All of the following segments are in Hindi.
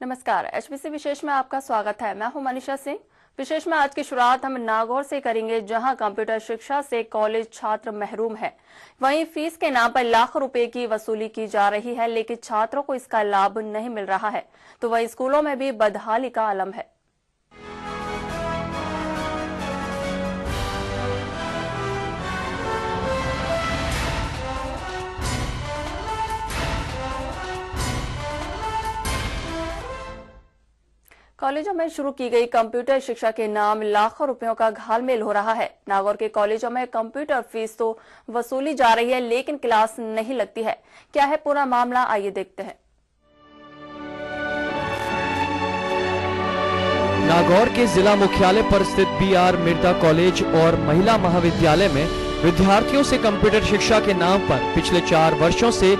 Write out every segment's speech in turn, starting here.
नमस्कार, एचबीसी विशेष में आपका स्वागत है। मैं हूं मनीषा सिंह। विशेष में आज की शुरुआत हम नागौर से करेंगे, जहां कंप्यूटर शिक्षा से कॉलेज छात्र महरूम है। वहीं फीस के नाम पर लाखों रुपए की वसूली की जा रही है, लेकिन छात्रों को इसका लाभ नहीं मिल रहा है। तो वहीं स्कूलों में भी बदहाली का आलम है। कॉलेजों में शुरू की गई कंप्यूटर शिक्षा के नाम लाखों रुपयों का घालमेल हो रहा है। नागौर के कॉलेजों में कंप्यूटर फीस तो वसूली जा रही है, लेकिन क्लास नहीं लगती है। क्या है पूरा मामला, आइए देखते हैं। नागौर के जिला मुख्यालय पर स्थित BR मिर्जा कॉलेज और महिला महाविद्यालय में विद्यार्थियों से कंप्यूटर शिक्षा के नाम पर पिछले 4 वर्षों से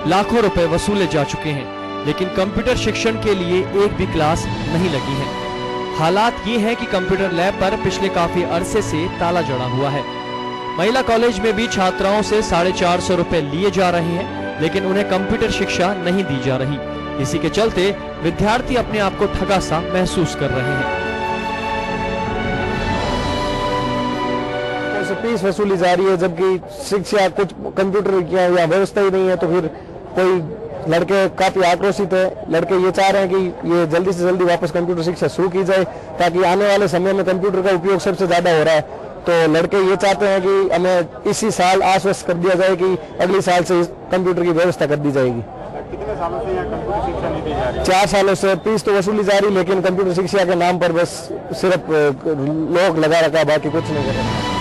लाखों रुपए वसूले जा चुके हैं, लेकिन कंप्यूटर शिक्षण के लिए एक भी क्लास नहीं लगी है। हालात ये है कि कंप्यूटर लैब पर पिछले काफी अरसे से ताला जड़ा हुआ है। महिला कॉलेज में भी छात्राओं से 450 रुपए लिए जा रहे हैं, लेकिन उन्हें कंप्यूटर शिक्षा नहीं दी जा रही। इसी के चलते विद्यार्थी अपने आप को ठगा सा महसूस कर रहे हैं। फीस वसूली जा रही है, जबकि शिक्षा कुछ कंप्यूटर की या व्यवस्था ही नहीं है। तो फिर कोई लड़के काफी आक्रोशित है। लड़के ये चाह रहे हैं कि ये जल्दी से जल्दी वापस कंप्यूटर शिक्षा शुरू की जाए, ताकि आने वाले समय में कंप्यूटर का उपयोग सबसे ज्यादा हो रहा है। तो लड़के ये चाहते हैं कि हमें इसी साल आश्वस्त कर दिया जाए कि अगले साल से कंप्यूटर की व्यवस्था कर दी जाएगी। कितने सालों से यहाँ कंप्यूटर शिक्षा नहीं दी जा रही? 4 सालों से फीस तो वसूली जा रही, लेकिन कंप्यूटर शिक्षा के नाम पर बस सिर्फ लोग लगा रखा, बाकी कुछ नहीं कर रहे।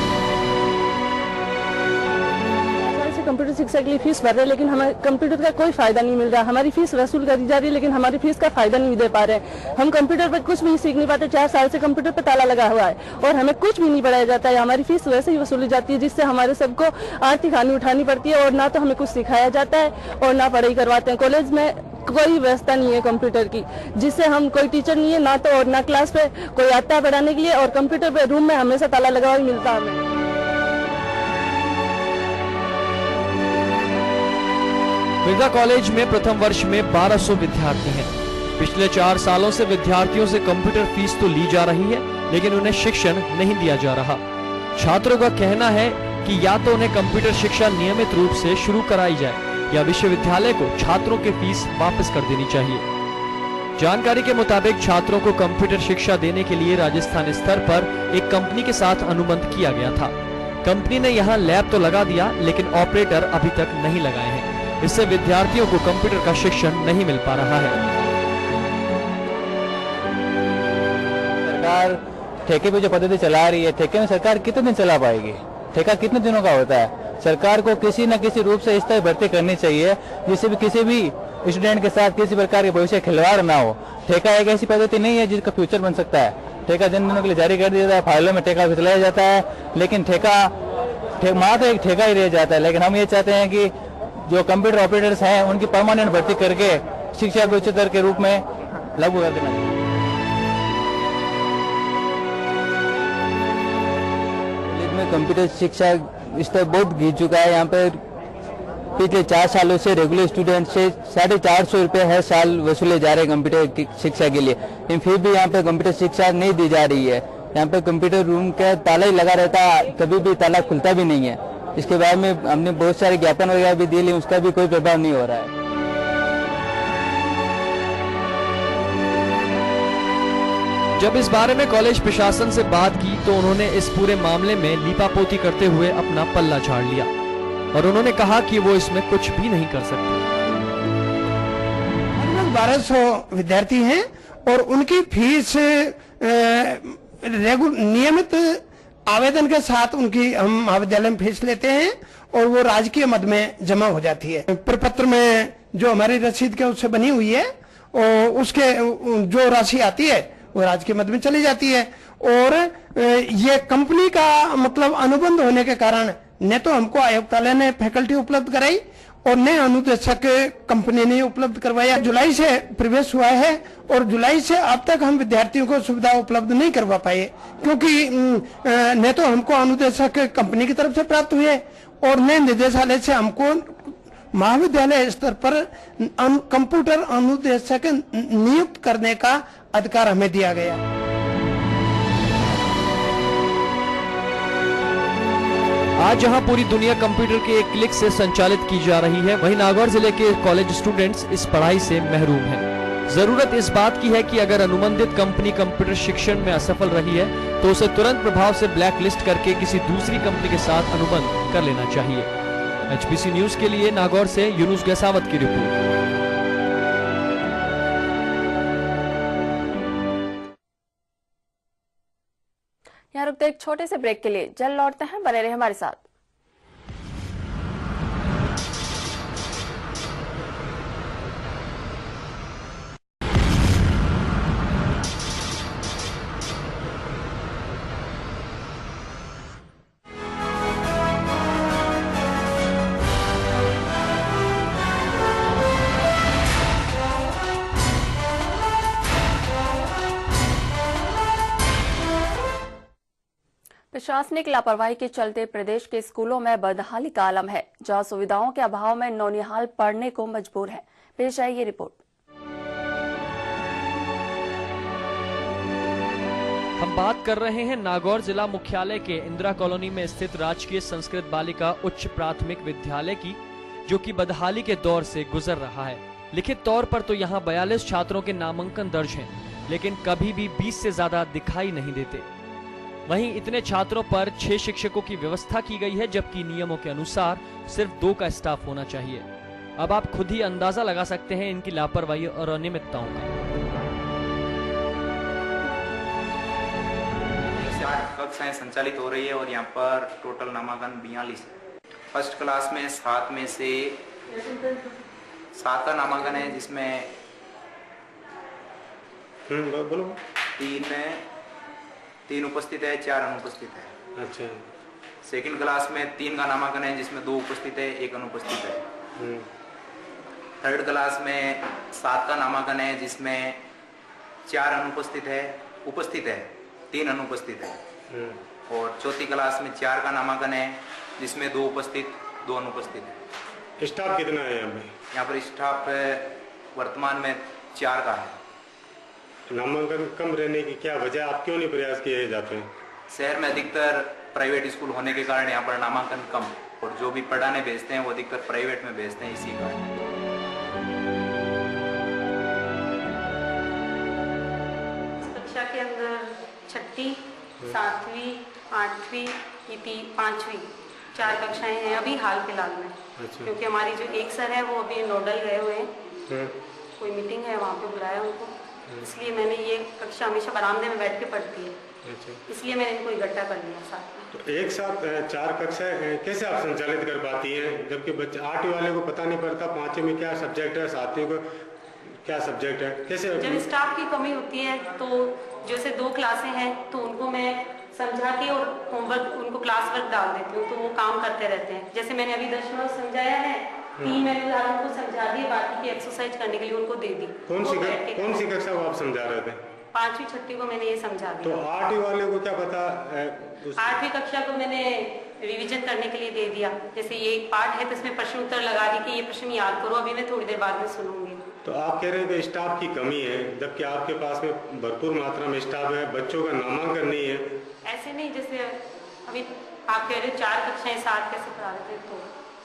कंप्यूटर शिक्षा के लिए फीस भर रहे हैं, लेकिन हमें कंप्यूटर का कोई फायदा नहीं मिल रहा। हमारी फीस वसूल करी जा रही है, लेकिन हमारी फीस का फायदा नहीं दे पा रहे हैं। हम कंप्यूटर पर कुछ भी नहीं सीख नहीं पाते। 4 साल से कंप्यूटर पर ताला लगा हुआ है और हमें कुछ भी नहीं पढ़ाया जाता है। हमारी फीस वैसे ही वसूली जाती है, जिससे हमारे सबको आर्थिक हानि उठानी पड़ती है और ना तो हमें कुछ सिखाया जाता है और ना पढ़ाई करवाते हैं। कॉलेज में कोई व्यवस्था नहीं है कंप्यूटर की, जिससे हम कोई टीचर नहीं है ना तो, और ना क्लास पे कोई आता है पढ़ाने के लिए, और कंप्यूटर पे रूम में हमेशा ताला लगा हुआ मिलता है हमें। मिर्जा कॉलेज में प्रथम वर्ष में 1200 विद्यार्थी हैं। पिछले 4 सालों से विद्यार्थियों से कंप्यूटर फीस तो ली जा रही है, लेकिन उन्हें शिक्षण नहीं दिया जा रहा। छात्रों का कहना है कि या तो उन्हें कंप्यूटर शिक्षा नियमित रूप से शुरू कराई जाए, या विश्वविद्यालय को छात्रों की फीस वापस कर देनी चाहिए। जानकारी के मुताबिक छात्रों को कंप्यूटर शिक्षा देने के लिए राजस्थान स्तर पर एक कंपनी के साथ अनुबंध किया गया था। कंपनी ने यहाँ लैब तो लगा दिया, लेकिन ऑपरेटर अभी तक नहीं लगाए हैं। इससे विद्यार्थियों को कंप्यूटर का शिक्षण नहीं मिल पा रहा है। सरकार ठेके पे जो पद्धति चला रही है, ठेके में सरकार कितने दिन चला पाएगी? ठेका कितने दिनों का होता है? सरकार को किसी न किसी रूप से इस तरह भर्ती करनी चाहिए जिससे भी किसी भी स्टूडेंट के साथ किसी प्रकार के भविष्य खिलवाड़ ना हो। ठेका एक ऐसी पद्धति नहीं है जिसका फ्यूचर बन सकता है। ठेका जिन दिनों के लिए जारी कर दिया जाता है, फाइलों में ठेका चलाया जाता है, लेकिन मात्र एक ठेका ही रह जाता है। लेकिन हम ये चाहते हैं कि जो कंप्यूटर ऑपरेटर्स हैं उनकी परमानेंट भर्ती करके शिक्षा को उच्चतर के रूप में लागू कर देना चाहिए। में कंप्यूटर शिक्षा स्तर बहुत गिर चुका है। यहाँ पे पिछले 4 सालों से रेगुलर स्टूडेंट से 450 रुपये हर साल वसूले जा रहे हैं कंप्यूटर शिक्षा के लिए, लेकिन फिर भी यहाँ पे कंप्यूटर शिक्षा नहीं दी जा रही है। यहाँ पे कंप्यूटर रूम का ताला ही लगा रहता है, कभी भी ताला खुलता भी नहीं है। इसके बारे में हमने बहुत सारे ज्ञापन वगैरह भी दिए, लेकिन उसका भी कोई प्रभाव नहीं हो रहा है। जब इस बारे में कॉलेज प्रशासन से बात की तो उन्होंने इस पूरे मामले में लीपापोती करते हुए अपना पल्ला झाड़ लिया और उन्होंने कहा कि वो इसमें कुछ भी नहीं कर सकते। 1200 विद्यार्थी हैं और उनकी फीस नियमित आवेदन के साथ उनकी हम महाविद्यालय में फीस लेते हैं और वो राजकीय मद में जमा हो जाती है। प्रपत्र में जो हमारी रसीद के उससे बनी हुई है और उसके जो राशि आती है वो राजकीय मद में चली जाती है। और ये कंपनी का मतलब अनुबंध होने के कारण न तो हमको आयुक्तालय ने फैकल्टी उपलब्ध कराई और न अनुदेशक कंपनी ने उपलब्ध करवाया। जुलाई से प्रवेश हुआ है और जुलाई से अब तक हम विद्यार्थियों को सुविधा उपलब्ध नहीं करवा पाए, क्योंकि न तो हमको अनुदेशक कंपनी की तरफ से प्राप्त हुए और न निदेशालय से हमको महाविद्यालय स्तर पर कंप्यूटर अनुदेशक नियुक्त करने का अधिकार हमें दिया गया। आज जहां पूरी दुनिया कंप्यूटर के एक क्लिक से संचालित की जा रही है, वहीं नागौर जिले के कॉलेज स्टूडेंट्स इस पढ़ाई से महरूम हैं। जरूरत इस बात की है कि अगर अनुबंधित कंपनी कंप्यूटर शिक्षण में असफल रही है तो उसे तुरंत प्रभाव से ब्लैक लिस्ट करके किसी दूसरी कंपनी के साथ अनुबंध कर लेना चाहिए। HPC न्यूज के लिए नागौर से यूनुस गैसावत की रिपोर्ट। यहाँ रुकते एक छोटे से ब्रेक के लिए, जल्द लौटते हैं, बने रहे हमारे साथ। प्रशासनिक लापरवाही के चलते प्रदेश के स्कूलों में बदहाली का आलम है, जहां सुविधाओं के अभाव में नौनिहाल पढ़ने को मजबूर है। पेश है ये रिपोर्ट। हम बात कर रहे हैं नागौर जिला मुख्यालय के इंदिरा कॉलोनी में स्थित राजकीय संस्कृत बालिका उच्च प्राथमिक विद्यालय की, जो कि बदहाली के दौर से गुजर रहा है। लिखित तौर पर तो यहाँ 42 छात्रों के नामांकन दर्ज हैं, लेकिन कभी भी 20 से ज्यादा दिखाई नहीं देते। वहीं इतने छात्रों पर 6 शिक्षकों की व्यवस्था की गई है, जबकि नियमों के अनुसार सिर्फ 2 का स्टाफ होना चाहिए। अब आप खुद ही अंदाजा लगा सकते हैं इनकी लापरवाही और अनियमितताओं का। 8 कक्षाएं संचालित हो रही है और यहाँ पर टोटल नामांकन 42 है। फर्स्ट क्लास में 7 में से 7 का नामांकन है, जिसमें 3 उपस्थित है, 4 अनुपस्थित है। अच्छा। सेकंड क्लास में 3 का नामांकन है, जिसमें 2 उपस्थित है, 1 अनुपस्थित है। थर्ड क्लास में 7 का नामांकन है, जिसमें 4 अनुपस्थित है, उपस्थित है 3 अनुपस्थित है। और चौथी क्लास में 4 का नामांकन है, जिसमें 2 उपस्थित 2 अनुपस्थित है। स्टाफ कितना है यहाँ पे? यहाँ पर स्टाफ वर्तमान में 4 का है। नामांकन कम रहने की क्या वजह, आप क्यों नहीं प्रयास किए जाते हैं? शहर में अधिकतर प्राइवेट स्कूल होने के कारण यहाँ पर नामांकन कम, और जो भी पढ़ाने भेजते हैं वो अधिकतर प्राइवेट में भेजते हैं, इसी कारण। कक्षा के अंदर 6ठी, 7वीं, 8वीं, 5वीं 4 कक्षाएं हैं अभी हाल फिलहाल में। अच्छा। क्योंकि हमारी जो एक सर है वो अभी नोडल गए हुए हैं, कोई मीटिंग है वहाँ पे बुलाया उनको, इसलिए मैंने ये कक्षा हमेशा बरामदे में बैठ के पढ़ती है। अच्छा। इसलिए मैंने इनको इकट्ठा कर लिया साथ में। तो एक साथ 4 कक्षाएं कैसे आप संचालित कर पाती हैं, जबकि बच्चे 8वीं वाले को पता नहीं पड़ता 5वीं में क्या सब्जेक्ट है, 7वीं को क्या सब्जेक्ट है, कैसे? जब स्टाफ की कमी होती है तो जैसे 2 क्लासें हैं तो उनको मैं समझा के और होमवर्क उनको क्लास वर्क डाल देती हूँ, तो वो काम करते रहते हैं। जैसे मैंने अभी दशमलव समझाया है, 3 मैंने उदाहरण को समझा दिए, बाकी की एक्सरसाइज करने के लिए उनको दे दी। कौन सी कक्षा को आप समझा रहे थे? 5वीं 6ठी को मैंने ये समझा दिया। तो 8वीं वाले को क्या पता? 8वीं कक्षा को मैंने रिवीजन करने के लिए दे दिया। जैसे ये एक पार्ट है तो इसमें प्रश्न उत्तर लगा दी कि ये प्रश्न याद करो, अभी मैं थोड़ी देर बाद में सुनूंगी। तो आप कह रहे हैं कि स्टाफ की कमी है, जबकि आपके पास में भरपूर मात्रा में स्टाफ है, बच्चों का नामांकन नहीं है। ऐसे नहीं, जैसे अभी आप कह रहे हो 4 कक्षाएं 7 कैसे पढ़ा रहे थे, तो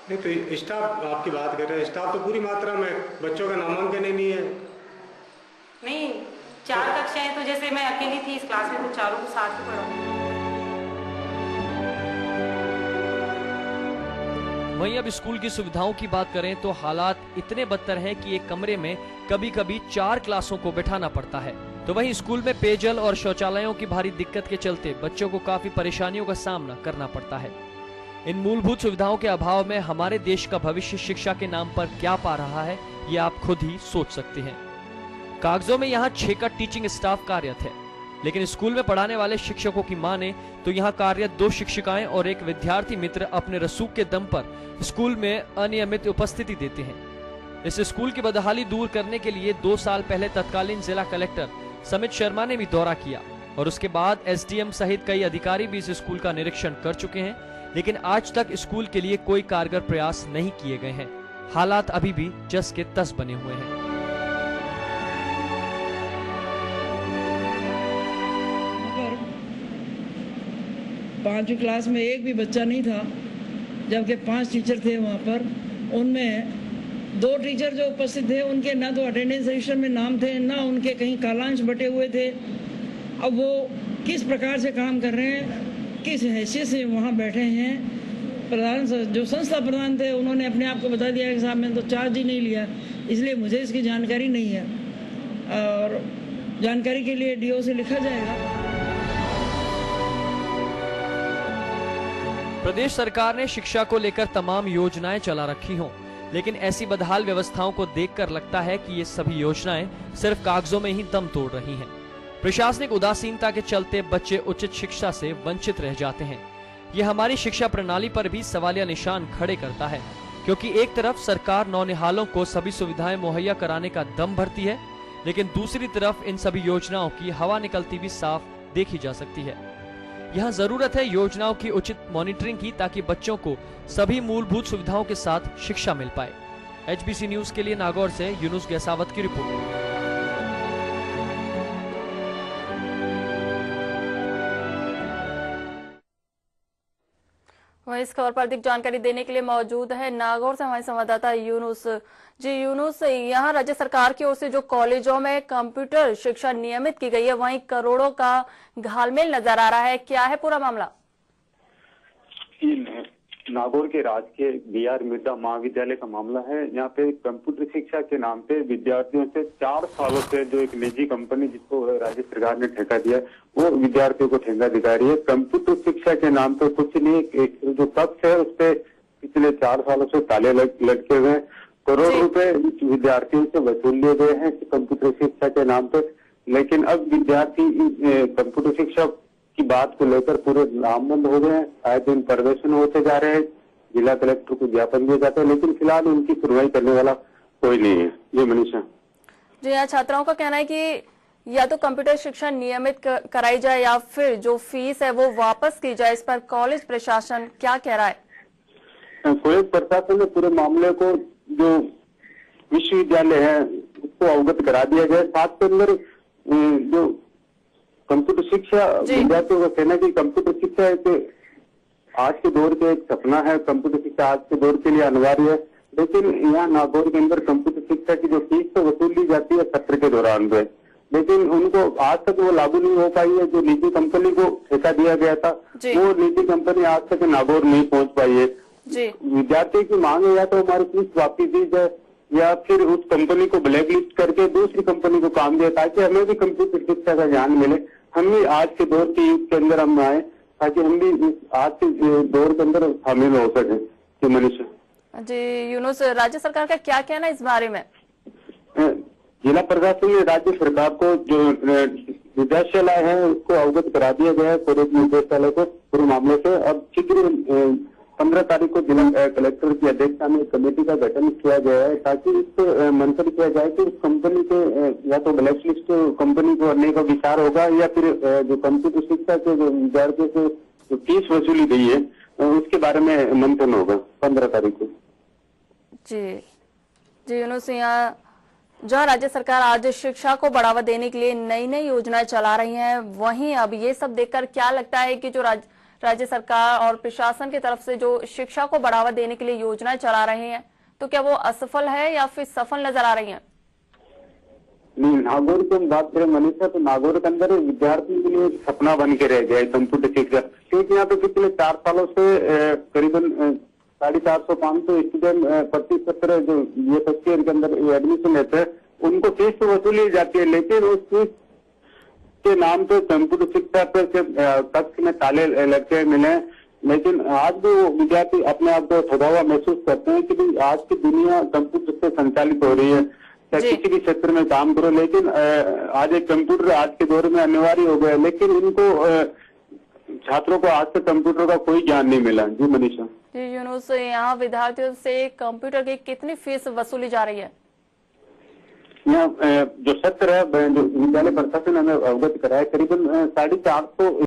नहीं, तो स्टाफ आपकी बात कर रहे हैं, स्टाफ तो पूरी मात्रा में, बच्चों का नामांकन ही नहीं है। नहीं, 4 कक्षाएं तो जैसे मैं अकेली थी इस क्लास में, तो चारों को साथ ही पढ़ाऊंगी। वहीं अब स्कूल की सुविधाओं की बात करें तो हालात इतने बदतर हैं कि एक कमरे में कभी कभी 4 क्लासों को बैठाना पड़ता है। तो वहीं स्कूल में पेयजल और शौचालयों की भारी दिक्कत के चलते बच्चों को काफी परेशानियों का सामना करना पड़ता है। इन मूलभूत सुविधाओं के अभाव में हमारे देश का भविष्य शिक्षा के नाम पर क्या पा रहा है, ये आप खुद ही सोच सकते हैं। कागजों में यहाँ 6 का टीचिंग स्टाफ कार्यरत है, लेकिन स्कूल में पढ़ाने वाले शिक्षकों की माने तो यहाँ कार्यरत 2 शिक्षिकाएं और एक विद्यार्थी मित्र अपने रसूख के दम पर स्कूल में अनियमित उपस्थिति देते हैं। इस स्कूल की बदहाली दूर करने के लिए 2 साल पहले तत्कालीन जिला कलेक्टर समित शर्मा ने भी दौरा किया और उसके बाद एसडीएम सहित कई अधिकारी भी इस स्कूल का निरीक्षण कर चुके हैं, लेकिन आज तक स्कूल के लिए कोई कारगर प्रयास नहीं किए गए हैं। हालात अभी भी जस के तस बने हुए हैं। पांचवी क्लास में एक भी बच्चा नहीं था, जबकि 5 टीचर थे वहाँ पर। उनमें 2 टीचर जो उपस्थित थे उनके ना तो अटेंडेंस रजिस्टर में नाम थे, ना उनके कहीं कालांश बटे हुए थे। अब वो किस प्रकार से काम कर रहे हैं, किस हैसियत से वहाँ बैठे हैं। प्रधान जो संस्था प्रधान थे उन्होंने अपने आप को बता दिया कि साहब मैंने तो चार्ज ही नहीं लिया, इसलिए मुझे इसकी जानकारी नहीं है, और जानकारी के लिए डीओ से लिखा जाएगा। प्रदेश सरकार ने शिक्षा को लेकर तमाम योजनाएं चला रखी हों, लेकिन ऐसी बदहाल व्यवस्थाओं को देखकर लगता है कि ये सभी योजनाएं सिर्फ कागजों में ही दम तोड़ रही हैं। प्रशासनिक उदासीनता के चलते बच्चे उचित शिक्षा से वंचित रह जाते हैं। ये हमारी शिक्षा प्रणाली पर भी सवालिया निशान खड़े करता है, क्योंकि एक तरफ सरकार नौनिहालों को सभी सुविधाएं मुहैया कराने का दम भरती है, लेकिन दूसरी तरफ इन सभी योजनाओं की हवा निकलती भी साफ देखी जा सकती है। यहाँ जरूरत है योजनाओं की उचित मॉनिटरिंग की, ताकि बच्चों को सभी मूलभूत सुविधाओं के साथ शिक्षा मिल पाए। HBC न्यूज के लिए नागौर से यूनुस गैसावत की रिपोर्ट। वहीं इस खबर पर अधिक जानकारी देने के लिए मौजूद है नागौर से हमारे संवाददाता यूनुस। जी यूनुस, यहाँ राज्य सरकार की ओर से जो कॉलेजों में कंप्यूटर शिक्षा नियमित की गई है, वहीं करोड़ों का घालमेल नजर आ रहा है, क्या है पूरा मामला? नागौर के राजकीय BR मिर्जा महाविद्यालय का मामला है। यहाँ पे कंप्यूटर शिक्षा के नाम पे विद्यार्थियों से 4 सालों से जो एक निजी कंपनी जिसको राज्य सरकार ने ठेका दिया, वो विद्यार्थियों को ठेका दिखा रही है। कंप्यूटर शिक्षा के नाम पे कुछ नहीं, एक जो कक्ष है उस पे पिछले 4 सालों से ताले लटके हुए हैं। करोड़ रुपए विद्यार्थियों से वसूल लिए गए हैं कंप्यूटर शिक्षा के नाम पे, लेकिन अब विद्यार्थी कंप्यूटर शिक्षा की बात को लेकर पूरे लामबंद हो गए हैं। आए दिन प्रदर्शन होते जा रहे हैं, जिला कलेक्टर को ज्ञापन दिए जाते हैं, लेकिन फिलहाल उनकी सुनवाई करने वाला कोई नहीं है। ये मनीषा जी, यहाँ छात्राओं का कहना है कि या तो कंप्यूटर शिक्षा नियमित कराई जाए या फिर जो फीस है वो वापस की जाए। इस पर कॉलेज प्रशासन क्या कह रहा है? कॉलेज प्रशासन ने पूरे मामले को जो विश्वविद्यालय है उसको अवगत करा दिया गया। साथ के अंदर जो कंप्यूटर शिक्षा विद्यार्थियों का कहना है कि कंप्यूटर शिक्षा एक आज के दौर के एक सपना है। कंप्यूटर शिक्षा आज के दौर के लिए अनिवार्य है, लेकिन यहाँ नागौर के अंदर कंप्यूटर शिक्षा की जो फीस तो वसूल ली जाती है सत्र के दौरान पे, लेकिन उनको आज तक वो लागू नहीं हो पाई है। जो निजी कंपनी को ठेका दिया गया था वो निजी कंपनी आज तक नागौर नहीं पहुंच पाई है। विद्यार्थी की मांग है या तो हमारी फीस वापस दी जाए या फिर उस कंपनी को ब्लैकलिस्ट करके दूसरी कंपनी को काम दिया, ताकि हमें भी कंप्यूटर शिक्षा का ज्ञान मिले, हम भी आज के दौर के युग के अंदर हम आए, ताकि हम भी इस आज के दौर के अंदर शामिल हो सके। मनीषा जी यूनुस, राज्य सरकार का क्या कहना है इस बारे में? जिला प्रशासन ने राज्य सरकार को जो विद्यालय है उसको अवगत करा दिया गया है, कॉलेज निदेशालय को पूरे मामले से। अब शीघ्र 15 तारीख को जिला कलेक्टर की अध्यक्षता में कमेटी का गठन किया गया है, ताकि इसको मंथन किया जाए कि उस कंपनी के या तो ब्लैक लिस्ट कंपनी को करने का विचार होगा या फिर जो कंप्यूटर शिक्षा के जो विद्यार्थियों से जो फीस वसूली गई है उसके बारे में मंथन होगा 15 तारीख को। जी यूनुस, जहाँ राज्य सरकार आज शिक्षा को बढ़ावा देने के लिए नई नई योजनाएं चला रही है, वहीं अब ये सब देखकर क्या लगता है कि जो राज्य सरकार और प्रशासन की तरफ से जो शिक्षा को बढ़ावा देने के लिए योजनाएं चला रहे हैं, तो क्या वो असफल है या फिर सफल नजर आ रही हैं? नहीं, नागौर की हम बात करें मनीषा, तो नागौर के अंदर विद्यार्थी के लिए सपना बन के रह गया है कंप्यूटर शिक्षा, क्योंकि यहाँ पे पिछले 4 सालों से करीबन 450-500 स्टूडेंट प्रति सत्र जो ये फर्स्ट ईयर के अंदर एडमिशन लेते हैं उनको फीस तो वसूली जाती है, लेकिन उस फीस के नाम पे कंप्यूटर शिक्षा पे कक्ष में ताले लटके मिले। लेकिन आज भी वो विद्यार्थी अपने आप को ठगा हुआ महसूस करते हैं कि भाई आज की दुनिया कंप्यूटर से संचालित हो रही है, किसी भी क्षेत्र में काम करो, लेकिन आज एक कंप्यूटर आज के दौर में अनिवार्य हो गया, लेकिन इनको छात्रों को आज तक कंप्यूटर का कोई ज्ञान नहीं मिला। जी मनीषा। जी यूनुस, यहाँ विद्यार्थियों से कंप्यूटर की कितनी फीस वसूली जा रही है? यहाँ जो सत्र है जो विद्यालय प्रशासन हमें अवगत कराया करीबन 450